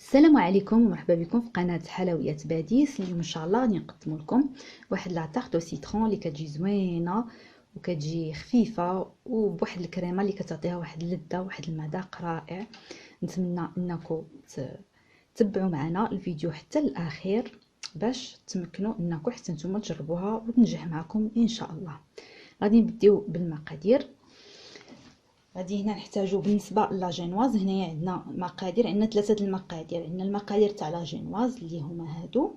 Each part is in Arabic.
السلام عليكم ومرحبا بكم في قناه حلويات باديس. اليوم ان شاء الله غادي نقدم لكم واحد لا طارت او سيترون اللي كتجي زوينه وكتجي خفيفه وبواحد الكريمه اللي كتعطيها واحد اللذه واحد المذاق رائع. نتمنى انكم تتبعوا معنا الفيديو حتى الاخير باش تمكنوا انكم حتى نتوما تجربوها وتنجح معكم ان شاء الله. غادي نبداو بالمقادير. غادي هنا نحتاجو بالنسبه لا جينواز، هنايا عندنا مقادير، عندنا ثلاثه المقادير. عندنا المقادير تاع لا جينواز اللي هما هادو،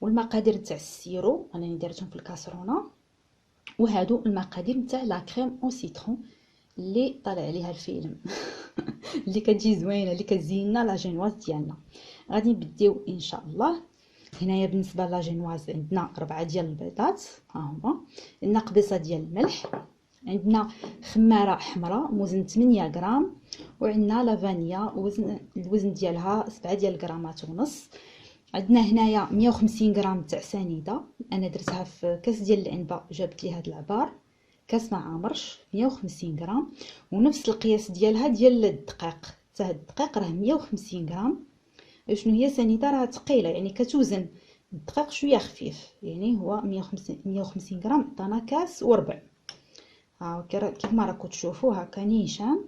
والمقادير تاع السيرو انا درتهم في الكاسرونه، وهادو المقادير تاع لا كريم او سيترون اللي طالع عليها الفيلم اللي كتجي زوينه اللي كتزيننا لا جينواز ديالنا. غادي نبداو ان شاء الله. هنايا بالنسبه لا جينواز عندنا 4 ديال البيضات، ها هما. عندنا قبيصه ديال الملح، عندنا خماره حمراء وزن 8 غرام، وعندنا لا فانيا الوزن ديالها 7 ديال الغرامات ونص. عندنا هنايا 150 غرام تاع سنيده، انا درتها في كاس ديال العنبه جابت لي هاد العبار، كاس ما عامرش 150 غرام. ونفس القياس ديالها ديال الدقيق، حتى هاد الدقيق راه 150 غرام. شنو هي سنيده راه ثقيله، يعني كتوزن الدقيق شويه خفيف، يعني هو 150 غرام عطانا كاس وربع. ها كيف ما راكم تشوفوا هكا نيشان.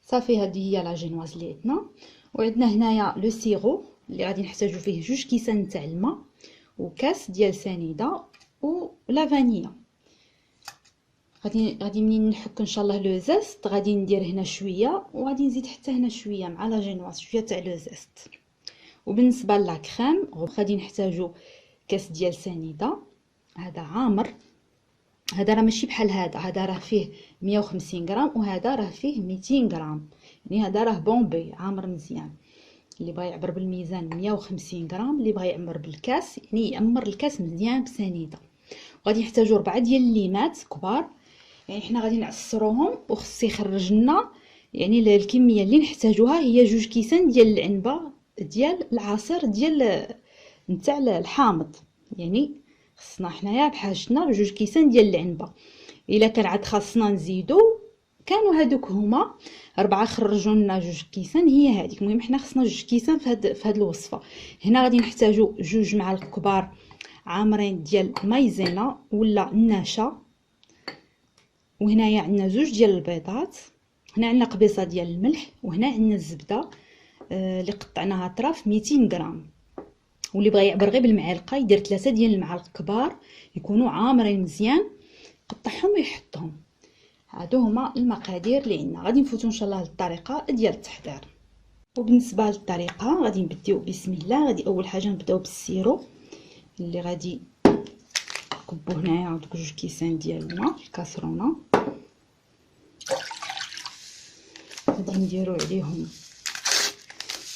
صافي هذه هي لا جينواز اللي عندنا. وعندنا هنايا لو سيرو اللي غادي نحتاجو فيه 2 كيسان تاع الماء وكاس ديال سنيده ولا فانيلا. غادي منين نحك ان شاء الله لو زيست غادي ندير هنا شويه، وغادي نزيد حتى هنا شويه مع لا جينواز شويه تاع لو زيست. وبالنسبه لا كريم غادي نحتاجو كاس ديال سنيده، هذا عامر، هذا راه ماشي بحال هذا راه فيه 150 غرام وهذا راه فيه 200 غرام، يعني هذا راه بومبي عامر مزيان. اللي بغى يعبر بالميزان 150 غرام، اللي بغى يعمر بالكاس يعني يعمر الكاس مزيان بسنيده. وغادي نحتاجو 4 ديال الليمات كبار، يعني حنا غادي نعصروهم وخص يخرج لنا يعني الكميه اللي نحتاجوها هي 2 كيسان ديال العنبه ديال العصير ديال نتاع الحامض، يعني خصنا حنايا بحاجتنا ب2 كيسان ديال العنبه. الا كان عاد خاصنا نزيدو كانوا هادوك هما 4 خرجوا لنا 2 كيسان هي هذيك. المهم حنا خصنا 2 كيسان في هاد الوصفه. هنا غادي نحتاجو 2 معالق كبار عامرين ديال المايزينا ولا النشا، وهنايا عندنا 2 ديال البيضات، هنا عندنا قبيصه ديال الملح، وهنا عندنا الزبده اللي قطعناها طراف 200 غرام. واللي بغى يعبر غير بالمعلقه يدير 3 ديال المعالق كبار يكونوا عامرين مزيان، قطعهم ويحطهم. هادو هما المقادير اللي عندنا. غادي نفوتوا ان شاء الله للطريقه ديال التحضير. وبالنسبه للطريقه غادي نبداو بسم الله. غادي اول حاجه نبداو بالسيرو اللي غادي نكبو هنايا دوك 2 كيسان ديال الماء في الكاسرونه. غادي نديرو عليهم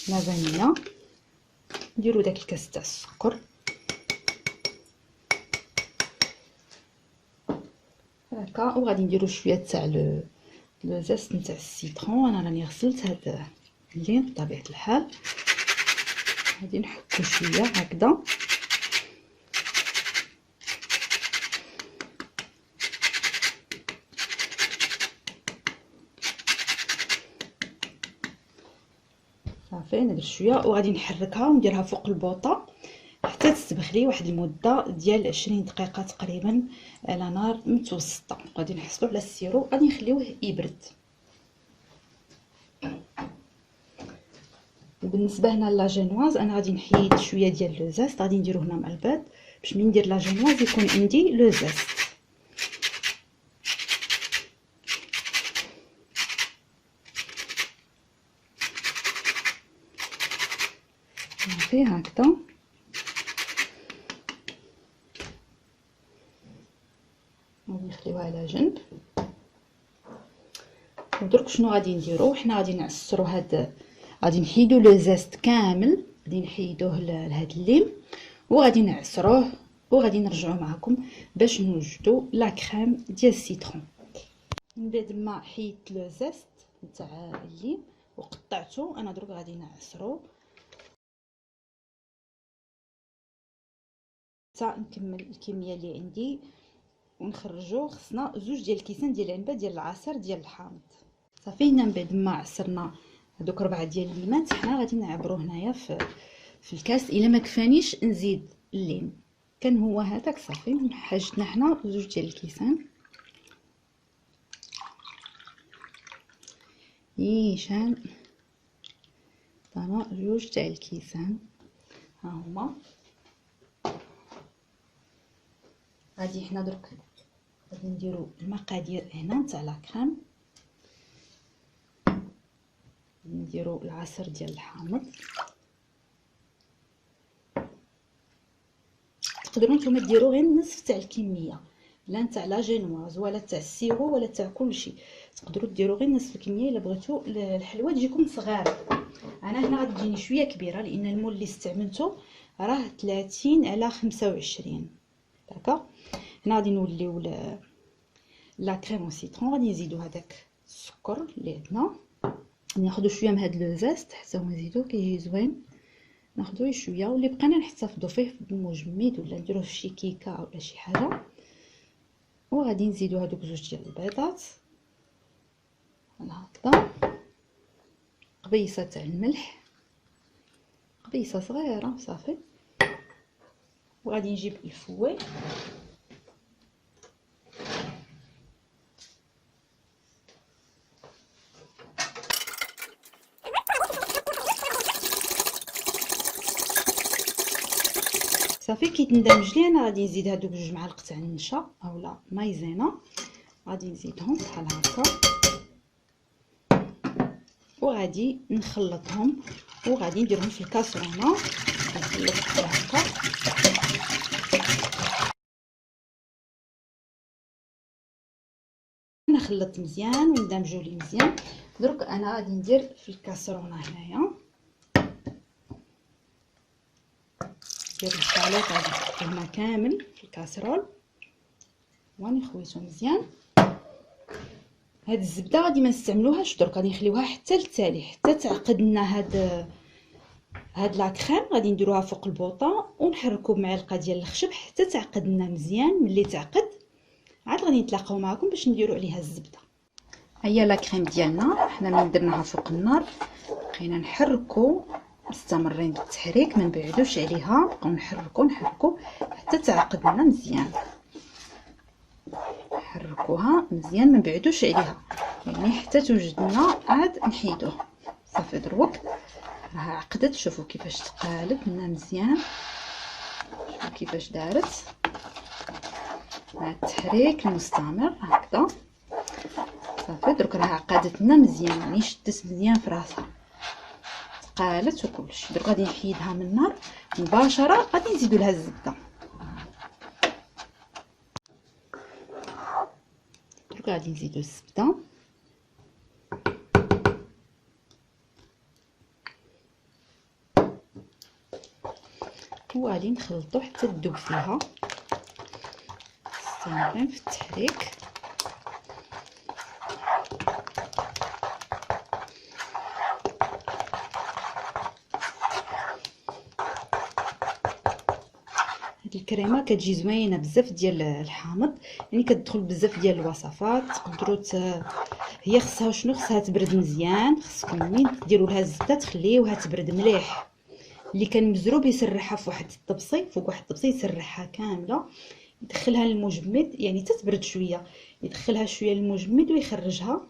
لا فانيلا، نديرو داك الكاس تاع السكر هكا، وغادي نديرو شويه تاع لو زيست نتاع السيترون. انا راني غسلت هاد اللين بطبيعه الحال. غادي نحكو شويه هكذا. صافي ندير شويه وغادي نحركها ونديرها فوق البوطه حتى تسبخ لي واحد المده ديال 20 دقيقه تقريبا على نار متوسطه. غادي نحصلوا على السيرو، غادي نخليوه يبرد. وبالنسبه هنا لا جينواز انا غادي نحيد شويه ديال لو زيست، غادي نديرو هنا مع البيض باش ملي ندير لا جينواز يكون عندي لو زيست. صافي هكذا. غادي نخليوها على جنب. ودرك شنو غادي نديرو؟ حنا غادي نعصرو غادي نحيدو لو زيست كامل، غادي نحيدوه لهاد الليم وغادي نعصروه، وغادي نرجعو معكم باش نوجدو لا كريم ديال السيترون. من بعد ما حيدت لو زيست نتاع الليم وقطعته، انا درك غادي نعصرو حتى نكمل الكميه اللي عندي ونخرجو. خصنا 2 ديال الكيسان ديال العنبه ديال العصير ديال الحامض. صافي هنا من بعد ما عصرنا هادوك 4 ديال الليمات حنا غادي نعبرو هنايا في الكاس. الا ما كفانيش نزيد الليم، كان هو هذاك صافي. حاجتنا حنا 2 ديال الكيسان نيشان، طانا 2 تاع الكيسان ها هما. غادي حنا درك غادي نديرو المقادير هنا تاع لا كريم. نديرو العصير ديال الحامض، تقدروا نتوما ديروا غير النصف تاع الكميه، لا نتاع لا جينواز ولا تاع السيرو ولا تاع كلشي، تقدروا ديروا غير نصف الكميه الا بغيتو الحلوه تجيكم صغيره. انا هنا غادي تجيني شويه كبيره لان المول اللي استعملته راه 30 على 25. داكا هنا غادي نوليو لا كريم او سيترون. غادي نزيدو هذاك السكر اللي عندنا، ناخذ شويه من هاد لو زيست حتى هو نزيدو كيجي زوين. ناخذوه شويه واللي بقينا نحتفظوا فيه بالمجمد ولا نديروه في شي كيكه ولا شي حاجه. وغادي نزيدو هادوك 2 ديال البيضات هكذا، قبيصه تاع الملح، قبيصه صغيره صافي. وغادي نجيب الفوي صافي. كي تندمج لي انا غادي نزيد هادوك 2 معالق تاع النشا اولا مايزينا، غادي نزيدهم بحال هكا وغادي نخلطهم وغادي نديرهم في الكاسرونه. نخلط بحال هكا نخلط مزيان وندمجوا لي مزيان. درك انا غادي ندير في الكاسرونه هنايا، ندير الخليط غادي نحطوه كامل في الكاسرول واني خويتو مزيان. هاد الزبده غادي ما نستعملوهاش درك، غادي نخليوها حتى للتالي حتى تعقد لنا هاد لا كريم. غادي نديروها فوق البوطه ونحركو بمعلقه ديال الخشب حتى تعقد لنا مزيان. ملي تعقد عاد غادي نتلاقاو معكم باش نديرو عليها الزبده. هيا لا كريم ديالنا حنا ملي درناها فوق النار بقينا نحركو مستمرين بالتحريك، ما نبعدوش عليها، نبقاو نحركو حتى تعقد لنا مزيان. نحركوها مزيان ما نبعدوش عليها يعني حتى توجد لنا عاد نحيدوه صافي. دروك راها عقدت، شوفوا كيفاش تقالت لنا مزيان، شوفوا كيفاش دارت مع التحريك المستمر هكذا صافي. دروك راها عقدت لنا مزيان يعني شدت مزيان في راسها، تقالت وكلشي. دروك غادي نحيدها من النار مباشره، غادي نزيدو لها الزبده. دروك غادي نزيدو الزبده وغادي نخلطو حتى تذوب فيها، مستمرين في التحريك. هاد الكريمه كتجي زوينه بزاف ديال الحامض، يعني كتدخل بزاف ديال الوصفات. تقدروا هي خصها شنو، خصها تبرد مزيان. خصكم مين ديروا لها الزبده تخليوها تبرد مليح. اللي كان مزروب يسرحها في واحد الطبسي، فوق واحد الطبسي يسرحها كامله، يدخلها للمجمد يعني تتبرد شويه، يدخلها شويه للمجمد ويخرجها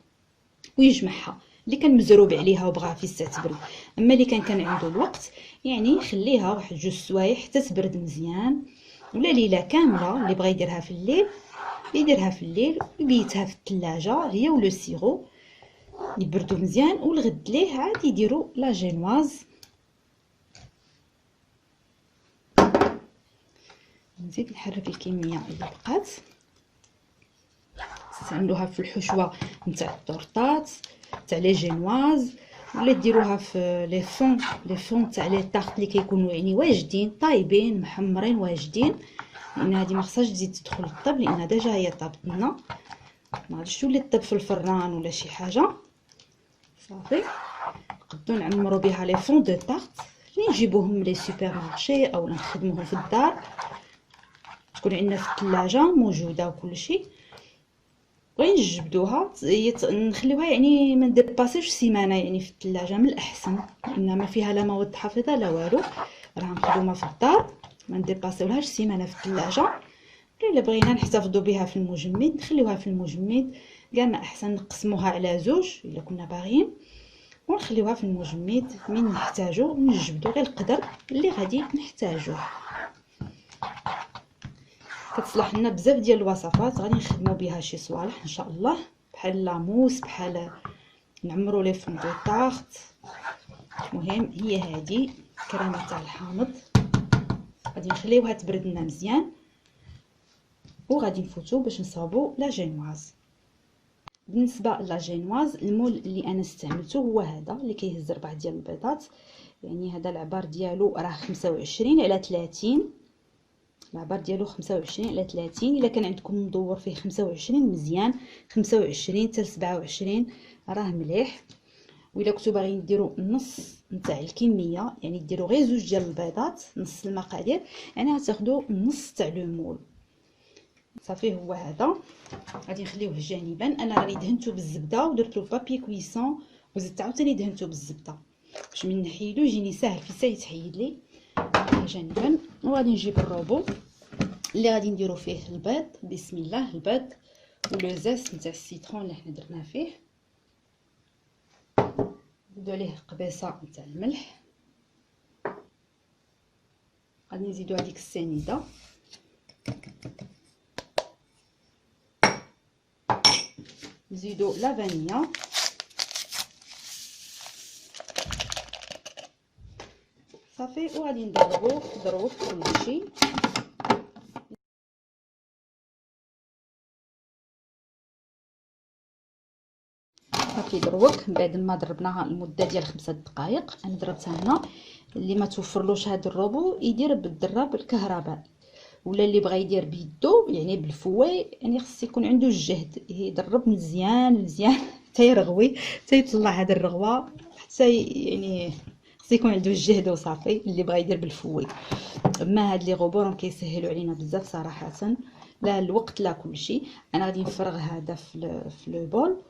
ويجمعها. اللي كان مزروب عليها وبغاها في الساعه تبرد. اما اللي كان عنده الوقت يعني يخليها واحد 2 سوايع حتى تبرد مزيان، ولا ليله كامله. اللي بغى يديرها في الليل يديرها في الليل ويبيتها في الثلاجه هي ولو سيرو يبردوا مزيان، والغد ليه عاد يديروا لا جينواز. نزيد نحرك الكميه اللي بقات، تستعملوها في الحشوه نتاع الطورطات تاع لي جينواز، ولا ديروها في لي فون تاع لي طارط اللي كيكونوا يعني واجدين طايبين محمرين واجدين. لان هذه ما خصهاش تزيد تدخل الطب لان ديجا هي طابت لنا، ما غاديش تولي طب في الفران ولا شي حاجه صافي. نقدروا نعمروا بها لي فون دو طارط اللي نجيبوهم لي سوبر مارشي او نخدموهم في الدار، تكون عندنا في الثلاجه موجوده وكل شيء. بغي نجبدوها نخليوها يعني ما نديباسيوش سيمانه يعني في الثلاجه من الاحسن، لان ما فيها لا مواد حافظه لا والو، راه مخدومه في الدار، ما نديباسيولهاش سيمانه في الثلاجه. الا بغينا نحتفظوا بها في المجمد نخليوها في المجمد، كاع ما احسن نقسموها على زوج الا كنا باغيين، ونخليوها في المجمد من نحتاجو نجبدو غير القدر اللي غادي نحتاجوه. كتصلح لنا بزاف ديال الوصفات غادي نخدموا بها شي صوالح ان شاء الله، بحال لاموس، بحال نعمروا لي فون دو طارت. المهم هي هذه كريمه تاع الحامض، غادي نخليوها تبرد لنا مزيان وغادي نفوتو باش نصاوبو لا جينواز. بالنسبه لا جينواز المول اللي انا استعملته هو هذا اللي كيهز 4 ديال البيضات، يعني هذا العبار ديالو راه 25 على 30، العبار ديالو 25 على 30، الا كان عندكم مدور فيه 25 مزيان، 25 حتى ل 27 راه مليح. وإلا كنتو باغيين ديروا نص نتاع الكميه، يعني ديروا غير 2 ديال البيضات نص المقادير، يعني غتاخدوا نص تاع لو مول. صافي هو هذا غادي نخليوه جانبا. انا راني دهنته بالزبده ودرت له بابي كويسون وزدت عاوتاني دهنته بالزبده باش من نحيدو يجيني ساهل في ساعه يتحيد لي جانبا. وغادي نجيب الروبو اللي غادي نديرو فيه البيض. بسم الله. البيض ولو زيت نتاع السيترون اللي حنا درنا فيه، نزيدو عليه قبيصه نتاع الملح، غادي نزيدو هذيك السنيده، نزيدو لا فانيلا، صافي وغادي نضربو كلشي. صافي دروك من بعد ما ضربناها لمده ديال 5 دقائق، انا ضربتها هنا. اللي ما توفرلوش هذا الروبو يدير بالدراب الكهربائي، ولا اللي بغى يدير بيدو يعني بالفواي، يعني خص يكون عنده الجهد يدرب مزيان مزيان حتى يرغوي، حتى يطلع هذا الرغوه، حتى يعني خص يكون عنده الجهد وصافي اللي بغى يدير بالفواي. اما هاد لي غوبو راهم كيسهلوا علينا بزاف صراحه، لا الوقت لا كلشي. انا غادي نفرغ هذا في لو بول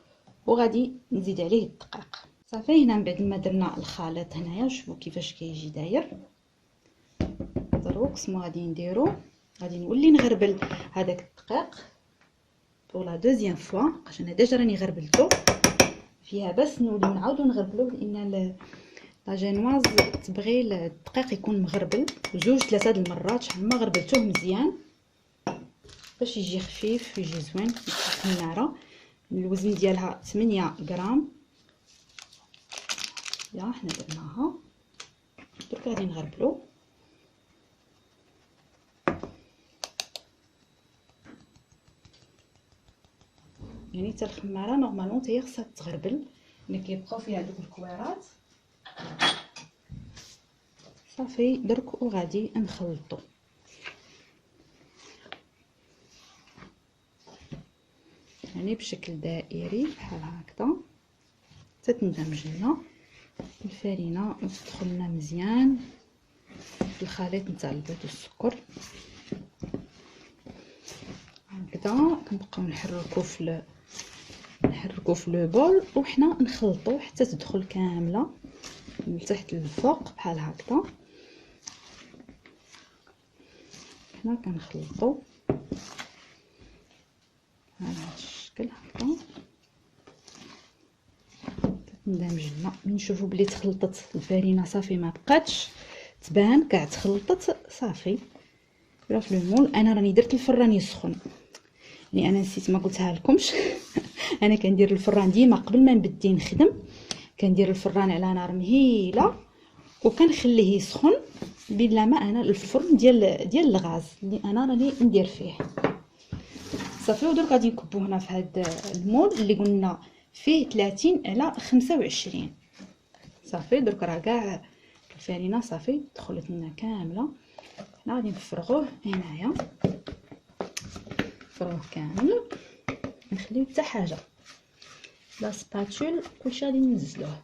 وغادي نزيد عليه الدقيق. صافي هنا من بعد ما درنا الخليط هنايا شوفوا كيفاش كيجي داير. دروك شنو غادي نديرو، غادي نولي نغربل هذاك الدقيق بور لا دوزيام فوا، باش انا ديجا راني غربلته فيها، بس نولي نعاودو نغربلوه لان لا جينواز تبغي الدقيق يكون مغربل 2-3 المرات، شحال ما غربلتوه مزيان باش يجي خفيف ويجي زوين في الناره. الوزن ديالها 8 غرام. يا حنا درناها درك غادي نغربلو. يعني حتى الخماره نورمالمون حتى هي خصها تغربل، ملي كيبقاو فيها دوك الكويرات. صافي درك وغادي نخلطو يعني بشكل دائري بحال هكذا حتى تندمج لنا الفرينه وتدخل لنا مزيان في الخليط نتاع البيض والسكر. هكذا كنبقاو نحركو في لو بول وحنا نخلطو حتى تدخل كامله من تحت للفوق بحال هكذا. حنا كنخلطو على هذا الشكل هكذا تندمج لنا. من نشوفوا بلي تخلطت الفرينه صافي ما بقاتش تبان كاع تخلطت صافي راه في المول. انا راني درت الفران يسخن، يعني انا نسيت ما قلتها لكمش انا كندير الفران ديما قبل ما نبدي نخدم، كندير الفران على نار مهيله وكنخليه يسخن بلا ما انا الفرن ديال الغاز اللي انا راني ندير فيه. صافي ودرك غادي نكبو هنا في هذا المول اللي قلنا فيه 30 على 25. صافي درك راه كاع الفرينه صافي دخلت لنا كامله. حنا غادي نفرغوه هنايا، نفرغوه كامل نخليو حتى حاجه لا سباتول كلشي غادي ننزلوه.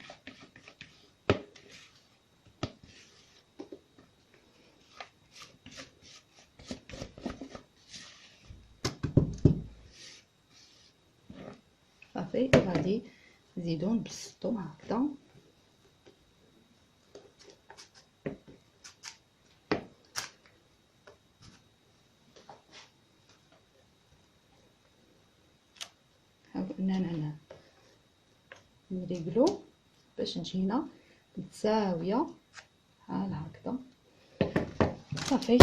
صافي. وغادي نزيدو نبسطو هكذا. نحاول اننا نريقلو باش تجينا متساويه بحال هكذا. صافي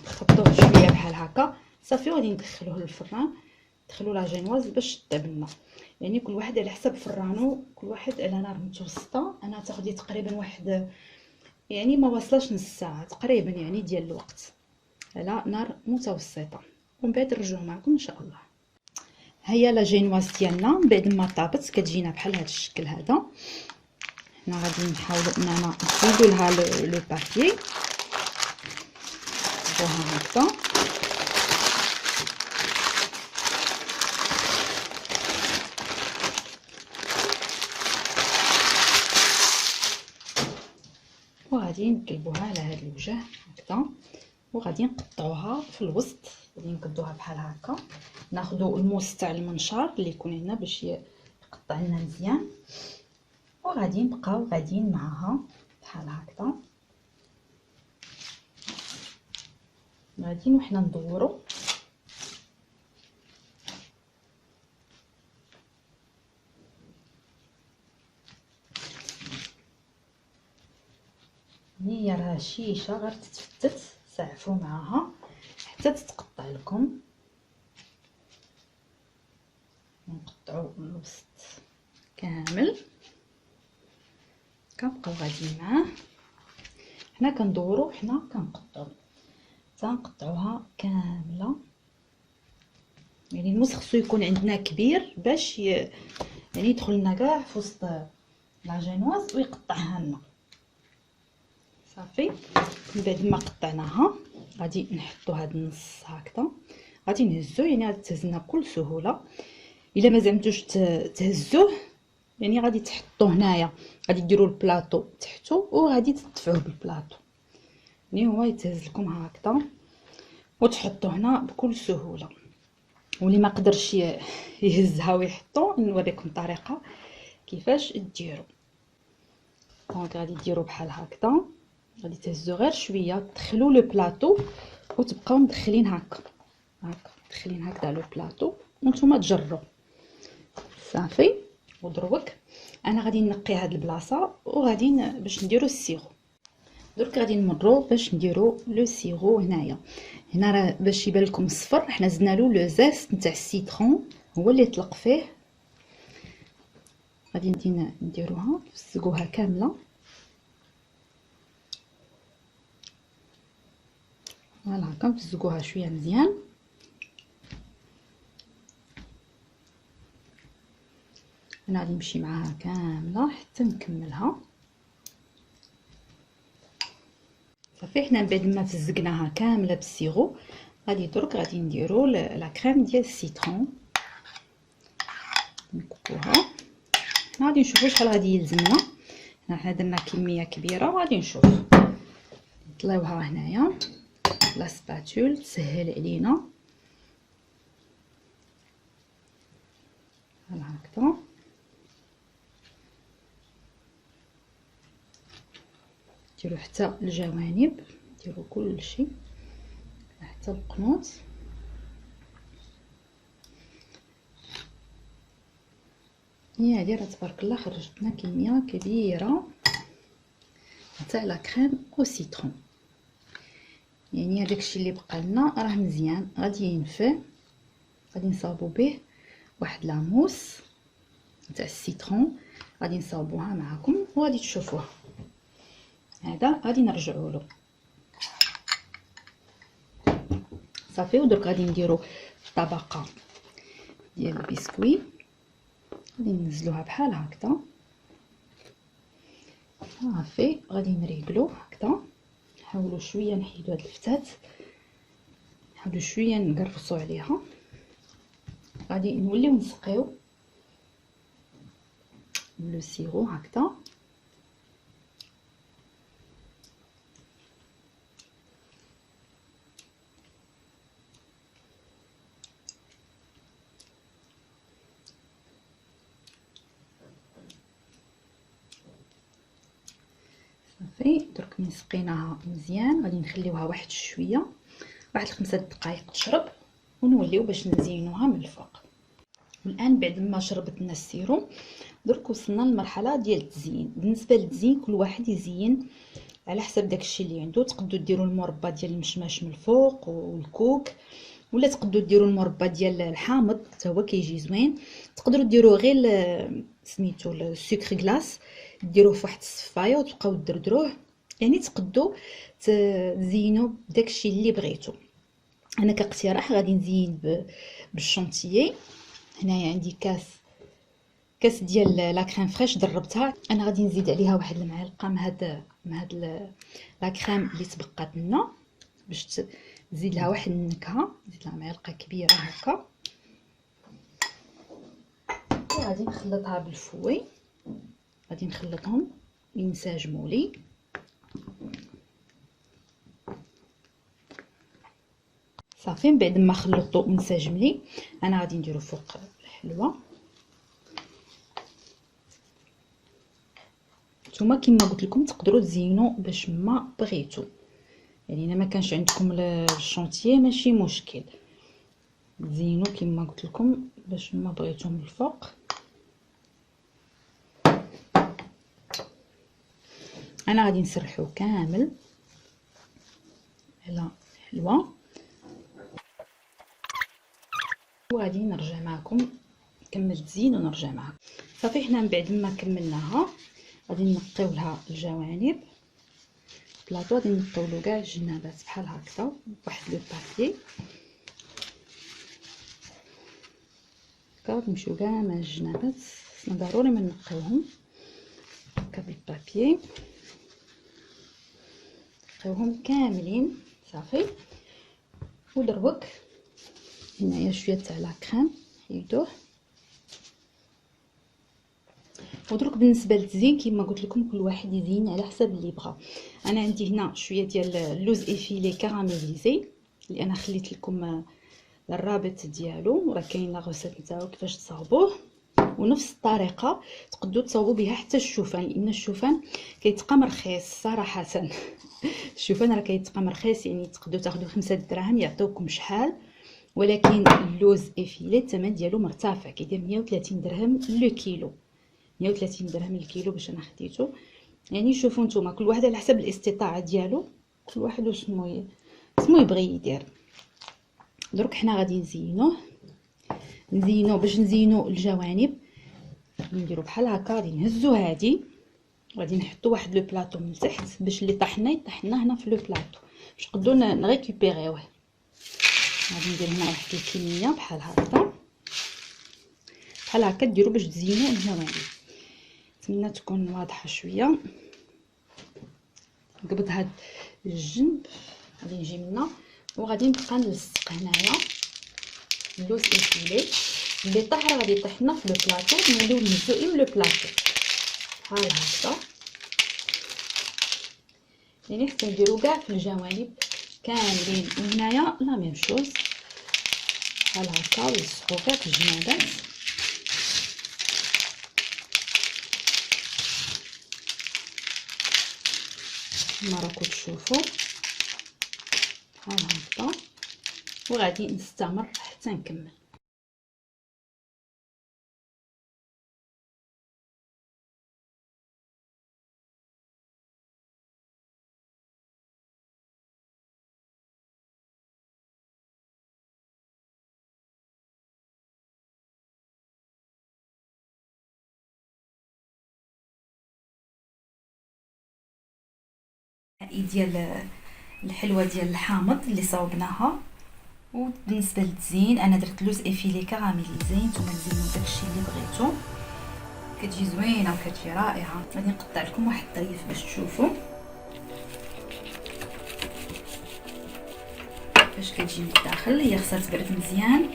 نخبطوه شويه بحال هكا صافي. وغادي ندخلوه للفران، ندخلو لا جينواز باش طيب لنا. يعني كل واحد على حسب فرانو، كل واحد على نار متوسطه. انا تاخدي تقريبا واحد يعني ما واصلاش نص ساعه تقريبا يعني ديال الوقت على نار متوسطه. ومن بعد نرجعوه معكم ان شاء الله. هيا لا جينواز ديالنا من بعد ما طابت كتجينا بحال هذا الشكل هذا. هنا غادي نحاولوا اننا نزيدوا لها لو بابي نحطوها هكذا. وغادي نقلبوها على هذا الوجه هكذا. وغادي نقطعوها في الوسط، غادي نقدوها بحال هكا. ناخذوا الموس تاع المنشار اللي يكون هنا باش يقطع لنا مزيان. وغادي نبقاو غاديين معاها بحال هكذا. غاديين وحنا ندورو هي راه شيشه غير تتفتت، سعفوا معاها حتى تتقطع لكم. نقطعوا الوسط كامل كنبقاو غاديين معاه. حنا كندورو حنا كنقطعو تنقطعوها كامله. يعني الموس خصو يكون عندنا كبير باش يعني يدخل لنا كاع في وسط لا جينواز ويقطعها لنا. صافي من بعد ما قطعناها غادي نحطو هذا النص هكذا. غادي نهزو يعني غادي تهز لنا بكل سهوله. الا ما زعمتوش تهزوه يعني غادي تحطوه هنايا، غادي ديروا البلاطو تحتو وغادي تدفعوه بالبلاطو يعني هو يتهز لكم هكذا وتحطوه هنا بكل سهوله. واللي ما قدرش يهزها ويحطو نوريكم طريقه كيفاش ديروا. دونك غادي ديروا بحال هكذا، غادي تهزو غير شويه تدخلوا لو بلاطو وتبقاو مدخلين هكا مدخلين هكذا لو بلاطو وانتم تجروا. صافي. ودروك انا غادي نقي هاد البلاصه وغادي باش نديرو السيرو. درك غادي نمروا باش نديرو لو سيرو. هنا راه باش يبان لكم الصفر حنا زدنا له لو زيست نتاع السيترون هو اللي طلق فيه. غادي نديروها نفسقوها كامله. فوالا هكا نفسقوها شويه مزيان. انا غادي نمشي معاها كامله حتى نكملها. صافي حنا من بعد ما فزقناها كامله بالسيرو غادي درك غادي نديرو لا كريم ديال السيترون نكبوها. حنا غادي نشوفوا شحال غادي يلزمنا. حنا درنا كميه كبيره وغادي نشوف نطليوها هنايا لا سباتول تسهل علينا بحال هكذا. ديروا حتى الجوانب، ديروا كلشي حتى القنوط. هي هادي راه تبارك الله خرجت لنا كميه كبيره تاع لا كريم او سيترون. يعني هذاك الشيء اللي بقى لنا راه مزيان غادي ينفع. غادي نصاوبو به واحد لاموس تاع السيترون غادي نصاوبوها معكم وغادي تشوفوها. هذا غادي نرجعوا له. صافي. ودرك غادي نديرو طبقه ديال البسكويت غادي ننزلوها بحال هكذا. صافي غادي نريقلو هكذا. نحاولوا شويه نحيدوا هاد الفتات، نحاولوا شويه نقرصوا عليها. غادي نوليو نسقيو لو سيرو هكذا. صافي درك من سقيناها مزيان غادي نخليوها واحد شويه، واحد 5 دقائق تشرب ونوليو باش نزينوها من الفوق. والان بعد ما شربت لنا السيروم درك وصلنا للمرحله ديال التزيين. بالنسبه للتزيين كل واحد يزين على حسب داكشي اللي عنده. تقدروا ديروا المربى ديال المشماش من الفوق والكوك، ولا تقدروا ديروا المربى ديال الحامض حتى هو كيجي زوين. تقدروا ديروا غير سميتو السكر كلاص، ديروه في واحد الصفايه وتبقاو دردروه. يعني تقدروا تزينوا بداكشي اللي بغيتو. انا كاقتراح غادي نزين بالشونتيي. هنايا عندي كاس ديال لا كريم فريش دربتها. انا غادي نزيد عليها واحد المعلقه من هاد لا كريم اللي تبقات لنا باش تزيد لها واحد النكهه. نزيد لها معلقه كبيره هكا وغادي نخلطها بالفوي. غادي نخلطهم ينسجموا لي. صافي من بعد ما خلطوا ونسجم لي انا غادي نديرو فوق الحلوه. نتوما كما قلت لكم تقدروا تزينوا باش ما بغيتو. يعني الا ما كانش عندكم الشونتيي ماشي مشكل، تزينوا كما قلت لكم باش ما بغيتو من الفوق. انا غادي نسرحو كامل على الحلوه وغادي نرجع معكم نكمل تزيين ونرجع معكم. صافي حنا من بعد ما كملناها غادي نقيو لها الجوانب. بلاطو غادي نقيو له كاع الجنابات بحال هكذا بواحد لو بابي. هكا نمشيو كاع مع الجنابات، خصنا ضروري ما نقيوهم هكا بالبابي. نقيوهم كاملين صافي. ودروك هنايا شويه تاع لا كريم حيدوه. ودروك بالنسبه للتزيين كما قلت لكم كل واحد يزين على حسب اللي بغى. انا عندي هنا شويه ديال اللوز افيلي كراميليزي اللي انا خليت لكم الرابط ديالو، راه كاين لا غوسيت نتاعو كيفاش تصاوبوه. ونفس الطريقه تقدروا تصاوبوا بها حتى الشوفان، لان الشوفان كيتقام رخيص صراحه. الشوفان راه كيتقام رخيص، يعني تقدروا تاخذوا 5 دراهم يعطيوكم شحال. ولكن اللوز افيلي الثمن ديالو مرتفع، كيدير 130 درهم لو كيلو. 130 درهم الكيلو باش انا خديته. يعني شوفوا نتوما كل واحد على حسب الاستطاعه ديالو، كل واحد وشنو يبغي يدير. درك حنا غادي نزينوه باش نزينو الجوانب. نديرو بحال هكا، غادي نهزو هادي وغادي نحطو واحد لو بلاطو من تحت باش اللي طحنا يطحنا هنا في لو بلاطو باش نقدروا نريكوبيريوه. غادي ندير هنا واحد الكميه بحال هكا ديروا باش تزينوا الجوانب. نتمنى تكون واضحه شويه. نقبض هاد الجنب غادي نجي منا وغادي نبقى نلصق هنايا اللوز افيلي اللي طاح راه غادي يطيح لنا في لو بلاطو. نوليو نهزو لو بلاطو بحال هكا، يعني حتى نديرو كاع في الجوانب كاملين. وهنايا لا ميم شوز بحال هكا ونلصقو كاع في الجنابات. كما راكم تشوفوا بحال هكا. وغادي نستمر حتى نكمل. ديال الحلوه ديال الحامض اللي صاوبناها. وبالنسبه للتزيين انا درت لوز افيلي كراميليزي. نتوما تزينوا داكشي اللي بغيتو، كتجي زوينه وكتجي رائعه. غادي نقطع لكم واحد الطريف باش تشوفوا باش كتجي من الداخل. هي خصها تبرد مزيان.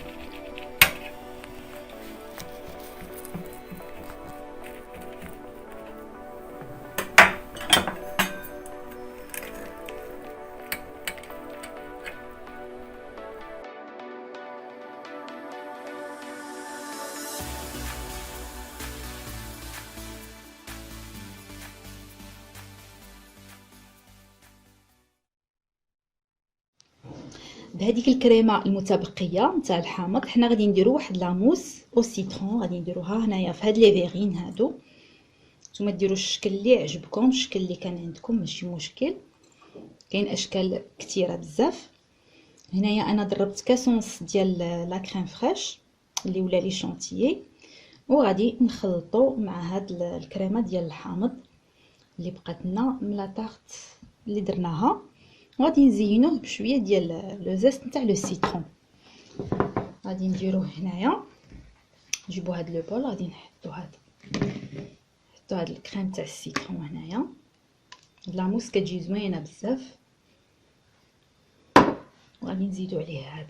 بهذيك الكريمه المتبقيه نتاع الحامض حنا غادي نديرو واحد لاموس او سيترون، غادي نديروها هنايا في هاد لي فيغين هادو. نتوما ديروا الشكل اللي يعجبكم، الشكل اللي كان عندكم ماشي مشكل، كاين اشكال كثيره بزاف. هنايا انا ضربت كاس ونص ديال لا كريم فريش اللي ولا لي شونتيي، وغادي نخلطو مع هاد الكريمه ديال الحامض اللي بقات لنا من لا طارت اللي درناها، وغادي نزينوه بشويه ديال لو زيست نتاع لو سيترون. غادي نديروه هنايا، نجيبو هاد لو بول، غادي نحطو هاد الكريم تاع السيترون هنايا. لاموس كتجي زوينه بزاف، وغادي نزيدو عليه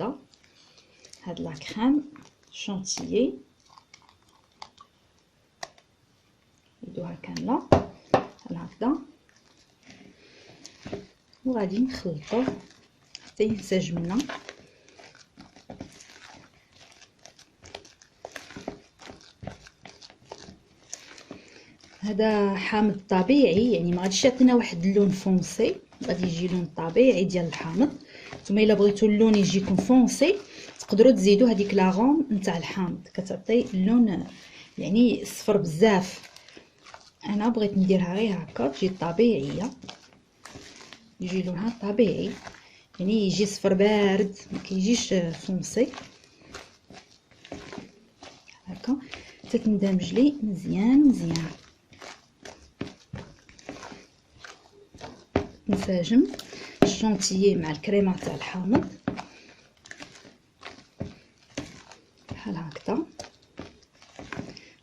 هاد لا كريم شونتيي، ندوها كامله بحال هكذا، وغادي نخلطوه حتى ينسجم لنا. هذا حامض طبيعي، يعني ما غاديش يعطينا واحد اللون فونسي، غادي يجي لون طبيعي ديال الحامض. نتوما الا بغيتو اللون يجيكم فونسي تقدروا تزيدوا هذيك لاغوم نتاع الحامض، كتعطي اللون يعني صفر بزاف. انا بغيت نديرها غير هكا تجي طبيعيه، يجي لونها طبيعي، يعني يجي صفر بارد، ما كيجيش فونسي هكا، تتندمج لي مزيان مزيان، نساجم الشونتيي مع الكريمه تاع الحامض بحال هكذا.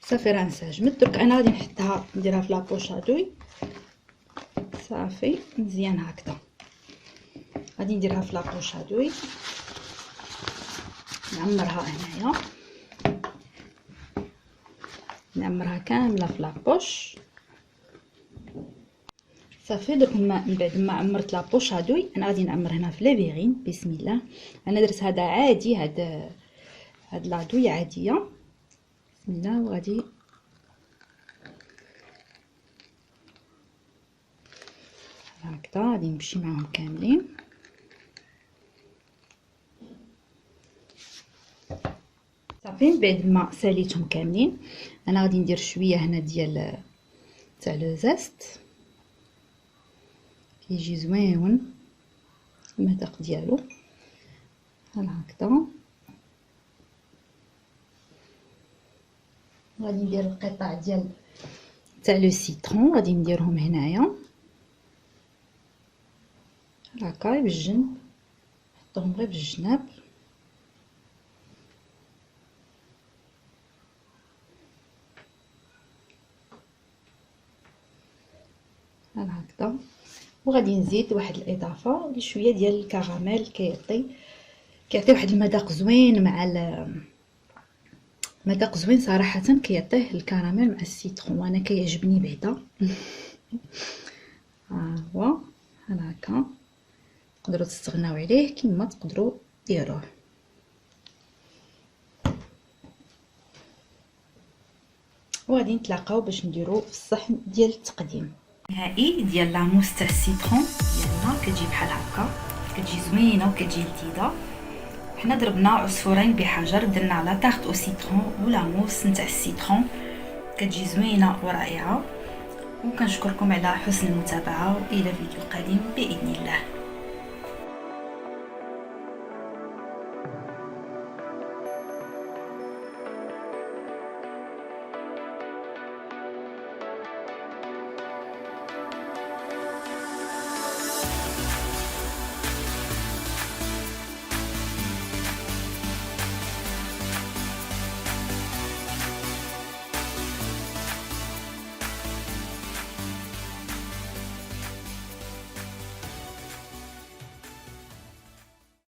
صافي راه انسجمت. درك انا غادي نحطها نديرها في لابوش ادوي صافي مزيان هكذا. غادي نديرها في لابوش ادوي، نعمرها هنايا، نعمرها كامله في لابوش صافي. درك من بعد ما عمرت لابوش ادوي انا غادي نعمر هنا في لافيغين. بسم الله. انا درت هذا عادي، هاد لادوي عاديه. بسم الله. وغادي هكذا غادي نمشي معهم كاملين. صافي من بعد ما ساليتهم كاملين انا غادي ندير شويه هنا ديال تاع لو زيست، كيجي زويون المذاق ديالو بحال هكذا. غادي ندير القطع ديال تاع لو سيترون، غادي نديرهم هنايا هكا بالجنب، نحطهم غير بالجناب بحال هكذا. وغادي نزيد واحد الاضافه لشويه ديال الكراميل، كيعطي واحد المذاق زوين مع مذاق زوين صراحه، كيعطيه الكراميل مع السيترون، وانا كيعجبني بعدا. ها هو بحال هكا، تقدروا تستغناو عليه كما تقدروا ديروه. وغادي نتلاقاو باش نديرو في الصحن ديال التقديم. نهائي ديال لاموس تاع السيترون ديالنا كتجي بحال هكا، كتجي زوينه وكتجي لذيذه. حنا ضربنا عصفورين بحجر، درنا لا طارت او سيترون ولاموس نتاع السيترون، كتجي زوينه ورائعه. وكنشكركم على حسن المتابعه، والى فيديو قادم باذن الله.